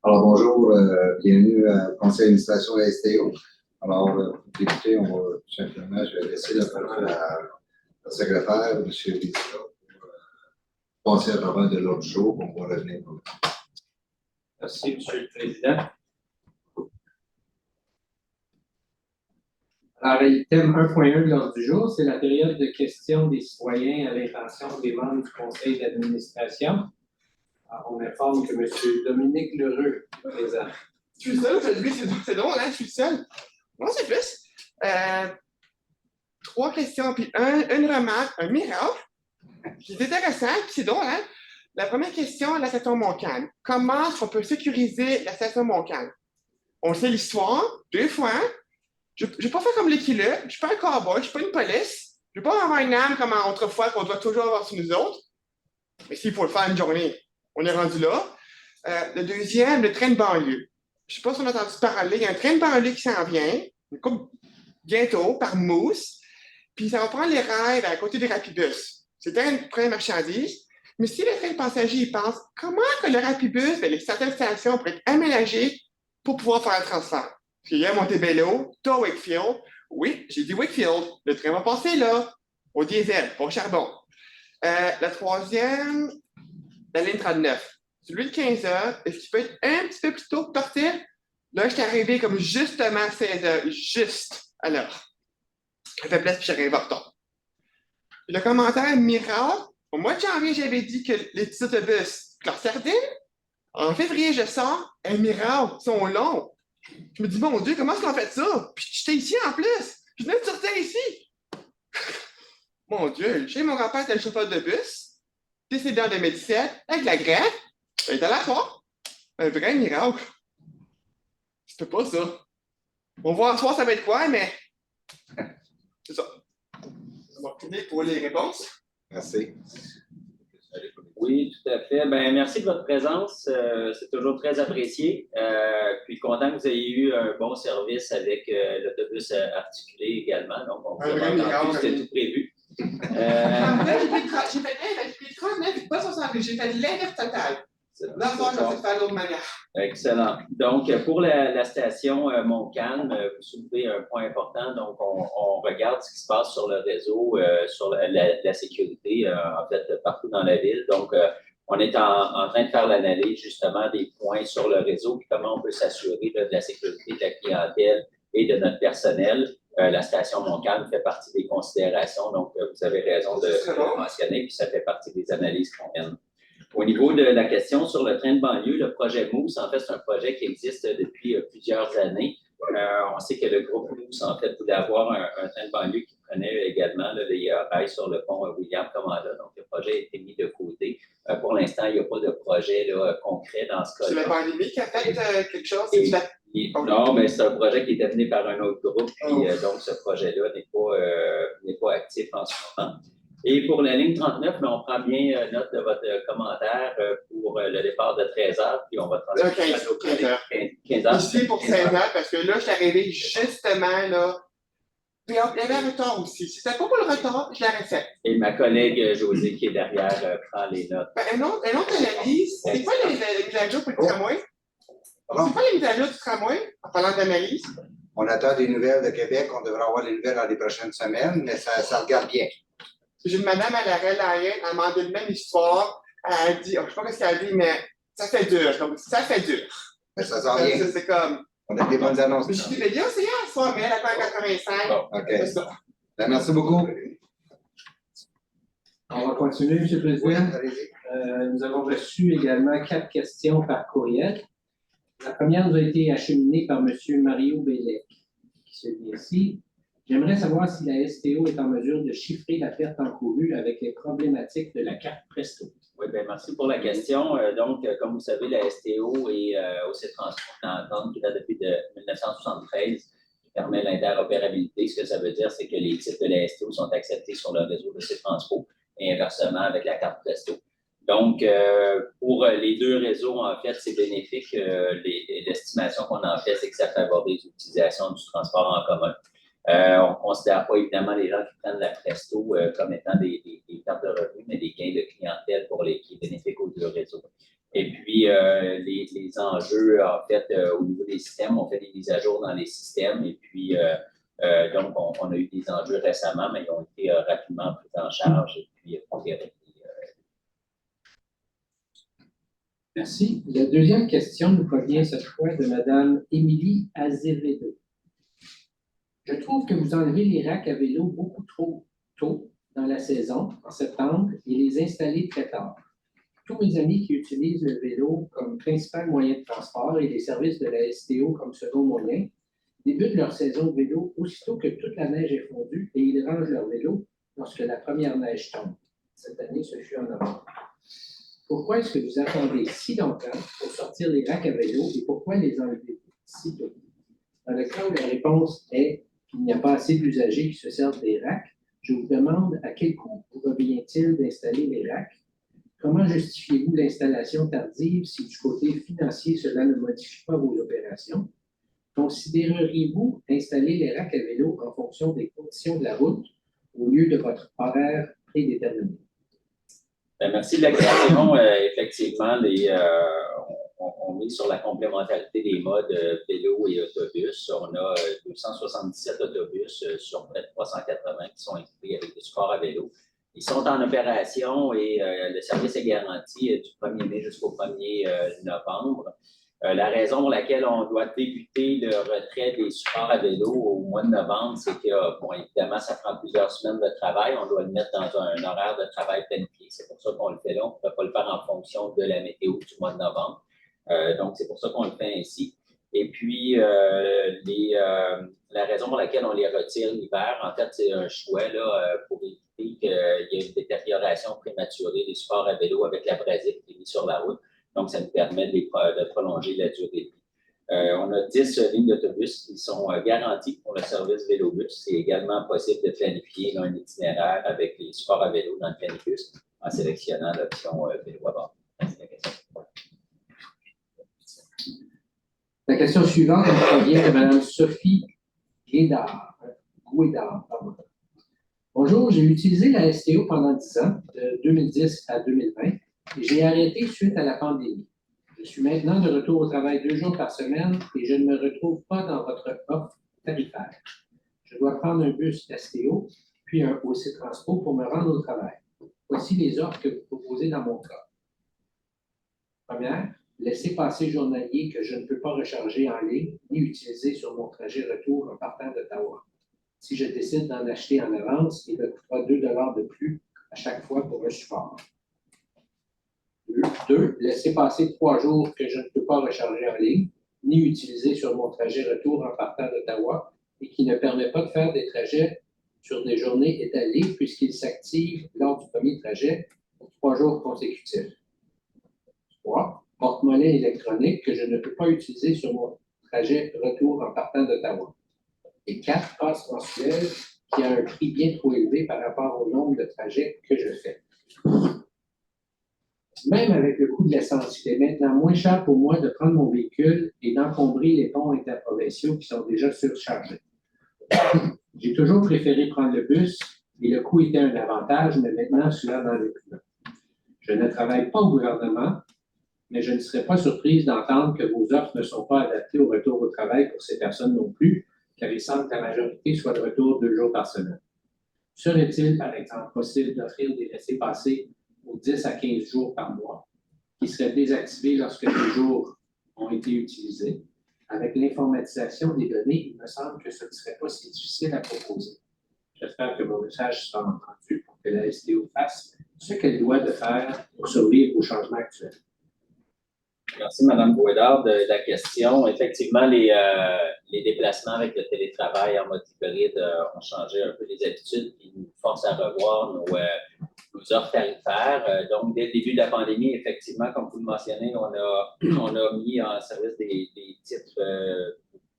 Alors, bonjour, bienvenue au conseil d'administration de la STO. Alors, pour débuter, on va tout simplement, je vais laisser la parole à la secrétaire, M. Lisa, pour passer à travers de l'autre show, on va revenir. Merci, M. le Président. Alors, le thème 1.1 de l'ordre du jour, c'est la période de questions des citoyens à l'intention des membres du conseil d'administration. Alors, on informe que M. Dominique Lheureux est présent. Je suis seul aujourd'hui, c'est drôle, hein? Je suis seul. Non, c'est plus. 3 questions, puis une remarque, un miracle, qui est intéressant, puis c'est drôle, hein? La première question, la station Montcalm. Comment est-ce qu'on peut sécuriser la station Montcalm? On sait l'histoire, 2 fois. Je ne vais pas faire comme l'équilibre, je ne suis pas un cowboy, je ne suis pas une police. Je ne vais pas avoir une âme comme autrefois qu'on doit toujours avoir sur nous autres. Mais s'il faut le faire une journée, on est rendu là. Le deuxième, le train de banlieue. Je ne sais pas si on a entendu parler, il y a un train de banlieue qui s'en vient, bientôt, par Mousse, puis ça va prendre les rails à côté des Rapibus. C'est un train de marchandises, mais si le train de passagers y pense, comment que le Rapibus, certaines stations pourraient être aménagées pour pouvoir faire le transfert? Parce qu'il y a Montebello, tu as Wakefield. Oui, j'ai dit Wakefield, le train va passer là, au diesel, pas au charbon. La troisième, la ligne 39. Celui de 15h, est-ce qu'il peut être un petit peu plus tôt pour partir? Là, je suis arrivé comme justement à 16h, juste à l'heure. Ça fait place, puis j'arrive en retard. Le commentaire miracle, au mois de janvier, j'avais dit que les petits autobus, leur sardine, en février, je sors, un miracle, ils sont longs. Je me dis, mon Dieu, comment est-ce qu'on fait ça? Puis j'étais ici en plus. Je venais de sortir ici. Mon Dieu, chez mon grand-père, était le chauffeur de bus, décédé en 2017, avec la grève. Il était à la fois. Un vrai miracle. Je peux pas ça. On va voir en soir, ça va être quoi, mais c'est ça. Ça va finir pour les réponses. Merci. Oui, tout à fait. Ben, merci de votre présence. C'est toujours très apprécié. Puis content que vous ayez eu un bon service avec l'autobus articulé également. Donc, on peut c'était tout prévu. J'ai fait 39, pas 60, j'ai fait l'inverse totale. Là, je vais faire de l'autre manière. Excellent. Donc, pour la station Montcalm, vous soulevez un point important. Donc, on regarde ce qui se passe sur le réseau, sur la sécurité, en fait, partout dans la ville. Donc, on est en train de faire l'analyse, justement, des points sur le réseau, puis comment on peut s'assurer de la sécurité de la clientèle et de notre personnel. La station Montcalm fait partie des considérations. Donc, vous avez raison de le mentionner, puis ça fait partie des analyses qu'on mène. Au niveau de la question sur le train de banlieue, le projet Mousse, en fait, c'est un projet qui existe depuis plusieurs années. On sait que le groupe Mousse, en fait, voulait avoir un train de banlieue qui prenait également les rails sur le pont William Commanda. Donc, le projet a été mis de côté. Pour l'instant, il n'y a pas de projet concret dans ce cas-là. C'est la pandémie qui a fait quelque chose? Non, mais c'est un projet qui est amené par un autre groupe. Puis, donc, ce projet-là n'est pas actif en ce moment. Et pour la ligne 39, on prend bien note de votre commentaire pour le départ de 13h, puis on va transmettre à nos collègues 15h. Ici pour 16h, parce que là, je suis arrivé justement là. Puis il y avait un retard aussi. Si c'était pas pour le retard, je l'aurais fait. Et ma collègue Josée, qui est derrière, prend les notes. Un autre analyse, c'est quoi les mises à jour pour le tramway? C'est quoi les mises à jour du tramway, en parlant d'analyse? On attend des nouvelles de Québec, on devrait avoir des nouvelles dans les prochaines semaines, mais ça regarde bien. J'ai une madame à l'arrêt Lyon, elle m'a demandé la même histoire. Elle a dit, je ne sais pas ce qu'elle a dit, mais ça fait dur. Donc, ça fait dur. Mais ça sent bien. C'est comme. On a des bonnes annonces. Mais je dis, mais bien, c'est hier soir, mais elle a pas 85. Bon, OK. Ben, merci beaucoup. On va continuer, M. le Président. Oui, allez-y. Nous avons reçu également 4 questions par courriel. La première nous a été acheminée par M. Mario Bellec, qui se dit ici. J'aimerais savoir si la STO est en mesure de chiffrer la perte encourue avec les problématiques de la carte Presto. Oui, bien, merci pour la question. Donc, comme vous savez, la STO et OC Transport d'entente qui date depuis 1973 qui permet l'interopérabilité. Ce que ça veut dire, c'est que les titres de la STO sont acceptés sur le réseau de OC Transport et inversement avec la carte Presto. Donc, pour les deux réseaux, en fait, c'est bénéfique. L'estimation qu'on en fait, c'est que ça favorise l'utilisation du transport en commun. On ne considère pas évidemment les gens qui prennent la Presto comme étant des pertes de revenus, mais des gains de clientèle qui est bénéfique aux deux réseaux. Et puis, les les enjeux, en fait, au niveau des systèmes. On fait des mises à jour dans les systèmes et puis, donc, on a eu des enjeux récemment, mais ils ont été rapidement pris en charge et puis considérés. Merci. La deuxième question nous provient cette fois de Mme Émilie Azevedo. Je trouve que vous enlevez les racks à vélo beaucoup trop tôt dans la saison, en septembre, et les installez très tard. Tous mes amis qui utilisent le vélo comme principal moyen de transport et les services de la STO comme second moyen débutent leur saison de vélo aussitôt que toute la neige est fondue et ils rangent leur vélo lorsque la première neige tombe. Cette année, ce fut en novembre. Pourquoi est-ce que vous attendez si longtemps pour sortir les racks à vélo et pourquoi les enlevez si tôt? Dans le cas où la réponse est qu'il n'y a pas assez d'usagers qui se servent des racks, je vous demande à quel coût vous revient-il d'installer les racks? Comment justifiez-vous l'installation tardive si du côté financier cela ne modifie pas vos opérations? Considéreriez-vous installer les racks à vélo en fonction des conditions de la route au lieu de votre horaire prédéterminé? Merci de la question. Effectivement, on met sur la complémentarité des modes vélo et autobus. On a 277 autobus sur près de 380 qui sont équipés avec des supports à vélo. Ils sont en opération et le service est garanti du 1er mai jusqu'au 1er novembre. La raison pour laquelle on doit débuter le retrait des supports à vélo au mois de novembre, c'est que, bon, évidemment, ça prend plusieurs semaines de travail. On doit le mettre dans un horaire de travail planifié. C'est pour ça qu'on le fait là. On ne peut pas le faire en fonction de la météo du mois de novembre. Donc, c'est pour ça qu'on le fait ainsi. Et puis, la raison pour laquelle on les retire l'hiver, en fait, c'est un choix là, pour éviter qu'il y ait une détérioration prématurée des supports à vélo avec l'abrasif qui est mis sur la route. Donc, ça nous permet de prolonger la durée de vie. On a 10 lignes d'autobus qui sont garanties pour le service Vélobus. C'est également possible de planifier un itinéraire avec les supports à vélo dans le planibus en sélectionnant l'option vélo à bord. Merci de la question. La question suivante provient de Mme Sophie Guédard. Bonjour, j'ai utilisé la STO pendant 10 ans, de 2010 à 2020, et j'ai arrêté suite à la pandémie. Je suis maintenant de retour au travail 2 jours par semaine et je ne me retrouve pas dans votre offre tarifaire. Je dois prendre un bus STO, puis un OC Transpo pour me rendre au travail. Voici les offres que vous proposez dans mon cas. Première, laissez-passer journalier que je ne peux pas recharger en ligne ni utiliser sur mon trajet retour en partant d'Ottawa. Si je décide d'en acheter en avance, il me coûtera 2 $ de plus à chaque fois pour un support. 2. Laissez passer 3 jours que je ne peux pas recharger en ligne, ni utiliser sur mon trajet retour en partant d'Ottawa et qui ne permet pas de faire des trajets sur des journées étalées puisqu'il s'active lors du premier trajet pour 3 jours consécutifs. 3. Porte-monnaie électronique que je ne peux pas utiliser sur mon trajet retour en partant d'Ottawa. Et 4. Passe mensuelle qui a un prix bien trop élevé par rapport au nombre de trajets que je fais. Même avec le coût de l'essence, il est maintenant moins cher pour moi de prendre mon véhicule et d'encombrer les ponts interprovinciaux qui sont déjà surchargés. J'ai toujours préféré prendre le bus et le coût était un avantage, mais maintenant cela n'en est plus. Je ne travaille pas au gouvernement, mais je ne serais pas surprise d'entendre que vos offres ne sont pas adaptées au retour au travail pour ces personnes non plus, car il semble que la majorité soit de retour 2 jours par semaine. Serait-il, par exemple, possible d'offrir des laissez-passer aux 10 à 15 jours par mois, qui seraient désactivés lorsque les jours ont été utilisés? Avec l'informatisation des données, il me semble que ce ne serait pas si difficile à proposer. J'espère que mon message sera entendu pour que la STO fasse ce qu'elle doit de faire pour survivre aux changements actuels. Merci, Mme Bouédard, de la question. Effectivement, les déplacements avec le télétravail en mode hybride ont changé un peu les habitudes et nous forcent à revoir nos offres tarifaires. Donc, dès le début de la pandémie, effectivement, comme vous le mentionnez, on a mis en service des titres,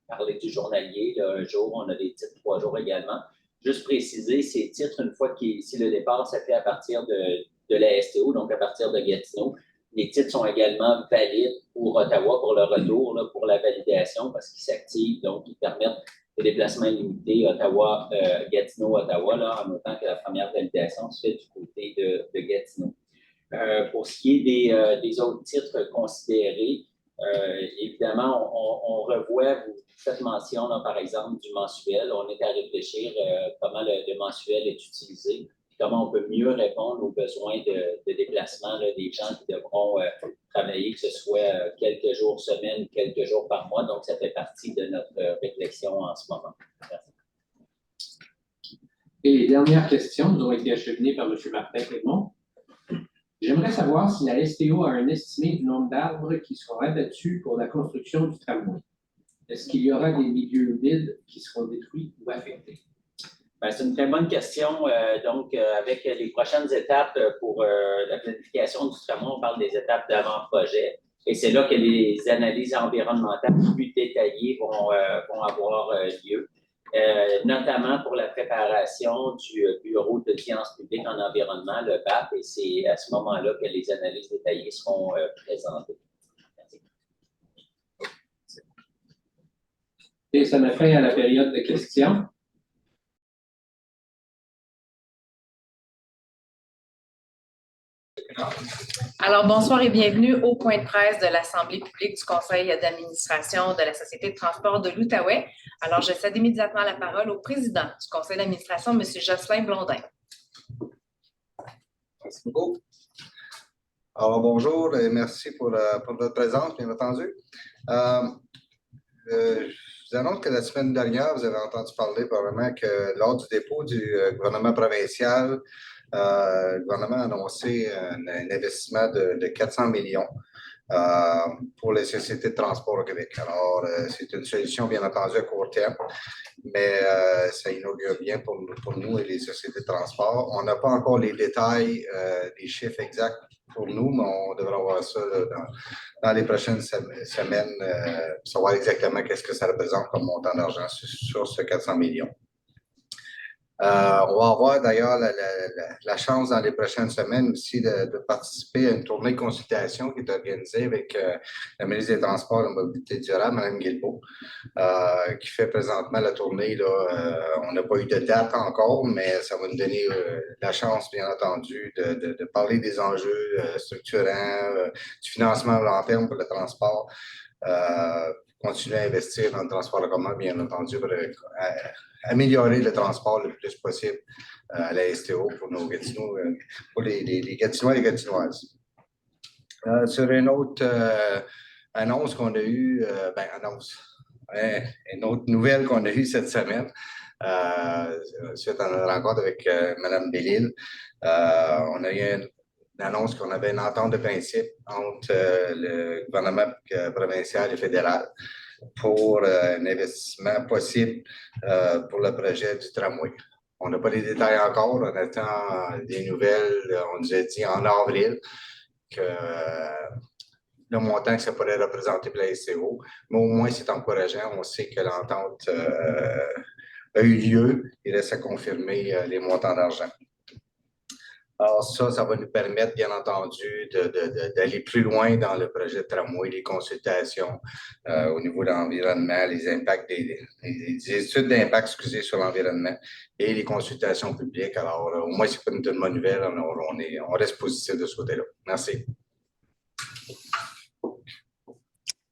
parler du journalier, là, un jour, on a des titres 3 jours également. Juste préciser, ces titres, une fois si le départ se fait à partir de la STO, donc à partir de Gatineau, les titres sont également valides pour Ottawa, pour le retour, là, pour la validation, parce qu'ils s'activent, donc ils permettent des déplacements illimités Gatineau-Ottawa, là, en autant que la première validation se fait du côté de Gatineau. Pour ce qui est des autres titres considérés, Évidemment, on revoit, vous faites mention, là, par exemple, du mensuel. On est à réfléchir comment le mensuel est utilisé, comment on peut mieux répondre aux besoins de déplacement là, des gens qui devront travailler, que ce soit quelques jours semaine, quelques jours par mois. Donc, ça fait partie de notre réflexion en ce moment. Merci. Et les dernières questions nous ont été acheminées par M. Martin Clément. J'aimerais savoir si la STO a un estimé du nombre d'arbres qui seront abattus pour la construction du tramway. Est-ce qu'il y aura des milieux humides qui seront détruits ou affectés? Bien, c'est une très bonne question. Donc, avec les prochaines étapes pour la planification du tramway, on parle des étapes d'avant-projet. Et c'est là que les analyses environnementales plus détaillées vont avoir lieu. Notamment pour la préparation du Bureau de sciences publiques en environnement, le BAP, et c'est à ce moment-là que les analyses détaillées seront présentées. Merci. Et ça met fin à la période de questions. Alors, bonsoir et bienvenue au point de presse de l'Assemblée publique du Conseil d'administration de la Société de transport de l'Outaouais. Alors, je cède immédiatement la parole au président du Conseil d'administration, M. Jocelyn Blondin. Merci beaucoup. Alors, bonjour et merci pour votre présence, bien entendu. Je vous annonce que la semaine dernière, vous avez entendu parler probablement que lors du dépôt du gouvernement provincial, le gouvernement a annoncé un investissement de 400 millions pour les sociétés de transport au Québec. Alors, c'est une solution, bien entendu, à court terme, mais ça inaugure bien pour nous et les sociétés de transport. On n'a pas encore les détails, les chiffres exacts pour nous, mais on devrait avoir ça là, dans les prochaines semaines, savoir exactement qu'est-ce que ça représente comme montant d'argent sur ce 400 millions. On va avoir d'ailleurs la chance dans les prochaines semaines aussi de participer à une tournée de consultation qui est organisée avec la ministre des Transports et de la Mobilité durable, Mme Guilbeault, qui fait présentement la tournée. Là, on n'a pas eu de date encore, mais ça va nous donner la chance, bien entendu, de parler des enjeux structurants, du financement à long terme pour le transport. Continuer à investir dans le transport en commun, bien entendu, pour améliorer le transport le plus possible à la STO pour nos Gatineaux, pour les Gatinois et les Gatinoises. Sur une autre annonce qu'on a eue, une autre nouvelle qu'on a eue cette semaine, suite à notre rencontre avec Mme Bellil, on a eu une annonce qu'on avait une entente de principe entre le gouvernement provincial et fédéral pour un investissement possible pour le projet du tramway. On n'a pas les détails encore, on attend des nouvelles, on nous a dit en avril que le montant que ça pourrait représenter pour la STO, mais au moins c'est encourageant, on sait que l'entente a eu lieu, il reste à confirmer les montants d'argent. Alors ça va nous permettre, bien entendu, d'aller plus loin dans le projet de tramway, les consultations au niveau de l'environnement, les impacts des études d'impact, sur l'environnement et les consultations publiques. Alors, au moins, c'est pas une bonne nouvelle. On reste positif de ce côté-là. Merci.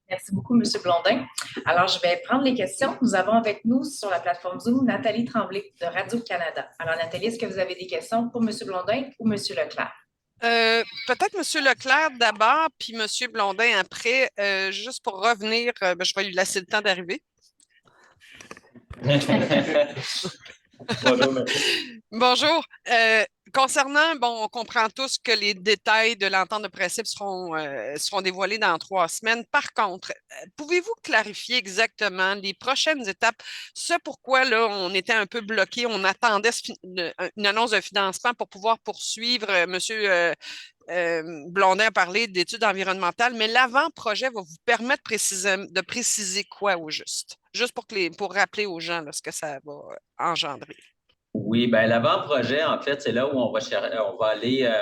Merci beaucoup, M. Blondin. Alors, je vais prendre les questions. Nous avons avec nous sur la plateforme Zoom Nathalie Tremblay de Radio-Canada. Alors, Nathalie, est-ce que vous avez des questions pour M. Blondin ou M. Leclerc? Peut-être M. Leclerc d'abord, puis M. Blondin après. Juste pour revenir, je vais lui laisser le temps d'arriver. Bonjour, merci. Bonjour. Concernant, on comprend tous que les détails de l'entente de principe seront dévoilés dans 3 semaines. Par contre, pouvez-vous clarifier exactement les prochaines étapes? Ce pourquoi là, on était un peu bloqué, on attendait une annonce de financement pour pouvoir poursuivre. Monsieur Blondin a parlé d'études environnementales, mais l'avant-projet va vous permettre de préciser quoi au juste? Juste pour rappeler aux gens là, ce que ça va engendrer. Oui, bien, l'avant-projet, en fait, c'est là où on va aller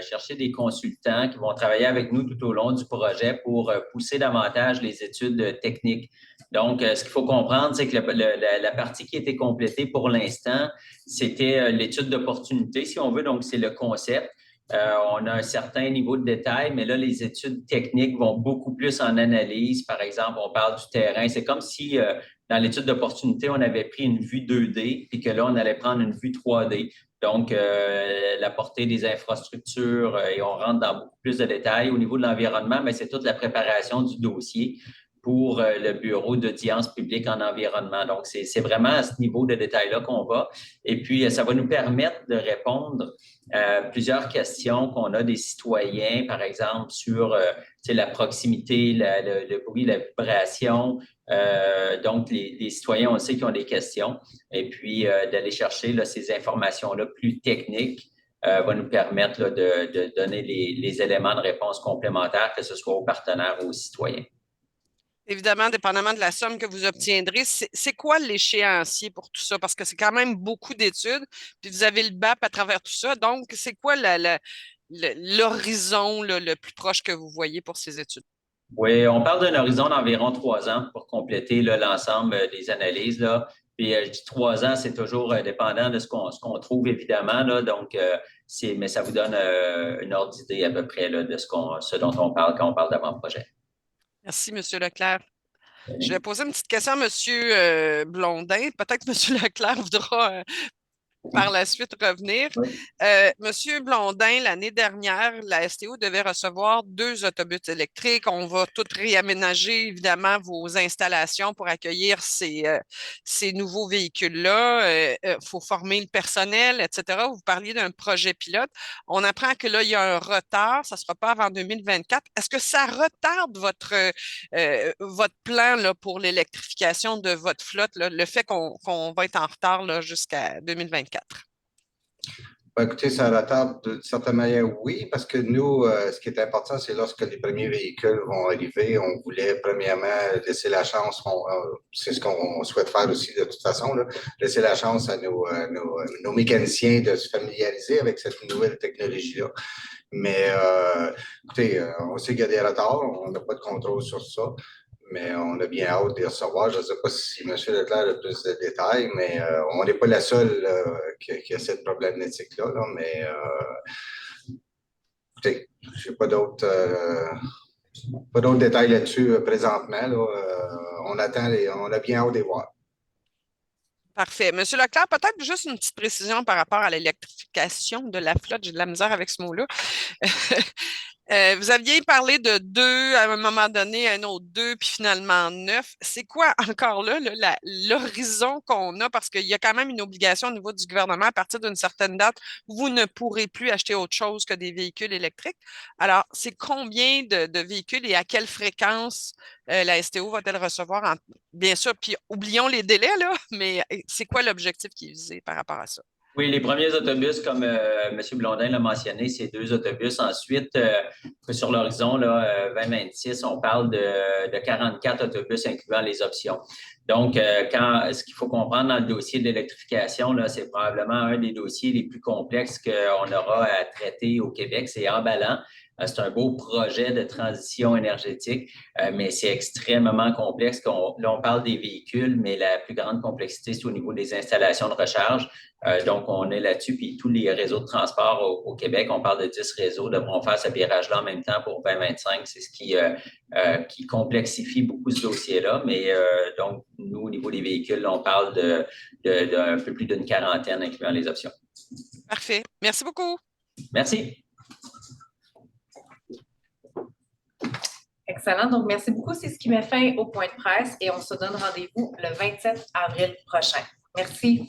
chercher des consultants qui vont travailler avec nous tout au long du projet pour pousser davantage les études techniques. Donc, ce qu'il faut comprendre, c'est que la partie qui a été complétée pour l'instant, c'était l'étude d'opportunité, si on veut. Donc, c'est le concept. On a un certain niveau de détail, mais là, les études techniques vont beaucoup plus en analyse. Par exemple, on parle du terrain. C'est comme si dans l'étude d'opportunité, on avait pris une vue 2D, puis que là, on allait prendre une vue 3D. Donc, la portée des infrastructures, et on rentre dans beaucoup plus de détails. Au niveau de l'environnement, mais c'est toute la préparation du dossier pour le bureau d'audience publique en environnement. Donc, c'est vraiment à ce niveau de détail-là qu'on va. Et puis, ça va nous permettre de répondre à plusieurs questions qu'on a des citoyens, par exemple, sur la proximité, le bruit, la vibration. Donc, les citoyens, on le sait qu'ils ont des questions. Et puis, d'aller chercher là, ces informations-là plus techniques va nous permettre là, de donner les éléments de réponse complémentaires, que ce soit aux partenaires ou aux citoyens. Évidemment, dépendamment de la somme que vous obtiendrez, c'est quoi l'échéancier pour tout ça? Parce que c'est quand même beaucoup d'études, puis vous avez le BAP à travers tout ça. Donc, c'est quoi l'horizon le plus proche que vous voyez pour ces études? Oui, on parle d'un horizon d'environ 3 ans pour compléter l'ensemble des analyses. Là. Puis, je dis 3 ans, c'est toujours dépendant de ce qu'on trouve, évidemment. Là. Donc, mais ça vous donne une ordre d'idée à peu près là, de ce dont on parle quand on parle d'avant-projet. Merci, M. Leclerc. Je vais poser une petite question à M. Blondin. Peut-être que M. Leclerc voudra par la suite revenir. Oui. Monsieur Blondin, l'année dernière, la STO devait recevoir 2 autobus électriques. On va tout réaménager, évidemment, vos installations pour accueillir ces nouveaux véhicules-là. Faut former le personnel, etc. Vous parliez d'un projet pilote. On apprend que là, il y a un retard. Ça ne sera pas avant 2024. Est-ce que ça retarde votre plan là, pour l'électrification de votre flotte, là, le fait qu'on va être en retard là, jusqu'à 2024? Ben, écoutez, ça retarde d'une certaine manière, oui, parce que nous, ce qui est important, c'est lorsque les premiers véhicules vont arriver, on voulait premièrement laisser la chance, c'est ce qu'on souhaite faire aussi de toute façon, là, laisser la chance à nos mécaniciens de se familiariser avec cette nouvelle technologie-là. Mais écoutez, on sait qu'il y a des retards, on n'a pas de contrôle sur ça. Mais on a bien hâte de les recevoir. Je ne sais pas si M. Leclerc a plus de détails, mais on n'est pas la seule qui a cette problématique-là. Là, mais écoutez, je n'ai pas d'autres détails là-dessus présentement. Là. On a bien hâte de les voir. Parfait. Monsieur Leclerc, peut-être juste une petite précision par rapport à l'électrification de la flotte. J'ai de la misère avec ce mot-là. Vous aviez parlé de 2 à un moment donné, un autre 2, puis finalement 9. C'est quoi encore là l'horizon qu'on a? Parce qu'il y a quand même une obligation au niveau du gouvernement. À partir d'une certaine date, vous ne pourrez plus acheter autre chose que des véhicules électriques. Alors, c'est combien de véhicules et à quelle fréquence la STO va-t-elle recevoir? Bien sûr, puis oublions les délais, là, mais c'est quoi l'objectif qui est visé par rapport à ça? Oui, les premiers autobus, comme M. Blondin l'a mentionné, c'est 2 autobus. Ensuite, sur l'horizon 2026, on parle de 44 autobus incluant les options. Donc, ce qu'il faut comprendre dans le dossier de l'électrification, c'est probablement un des dossiers les plus complexes qu'on aura à traiter au Québec. C'est emballant. C'est un beau projet de transition énergétique, mais c'est extrêmement complexe. Là, on parle des véhicules, mais la plus grande complexité, c'est au niveau des installations de recharge. Donc, on est là-dessus. Puis, tous les réseaux de transport au Québec, on parle de 10 réseaux, devront faire ce virage-là en même temps pour 2025. C'est ce qui complexifie beaucoup ce dossier-là. Mais donc, nous, au niveau des véhicules, on parle d'un peu plus d'une quarantaine, incluant les options. Parfait. Merci beaucoup. Merci. Excellent. Donc, merci beaucoup. C'est ce qui met fin au point de presse et on se donne rendez-vous le 27 avril prochain. Merci.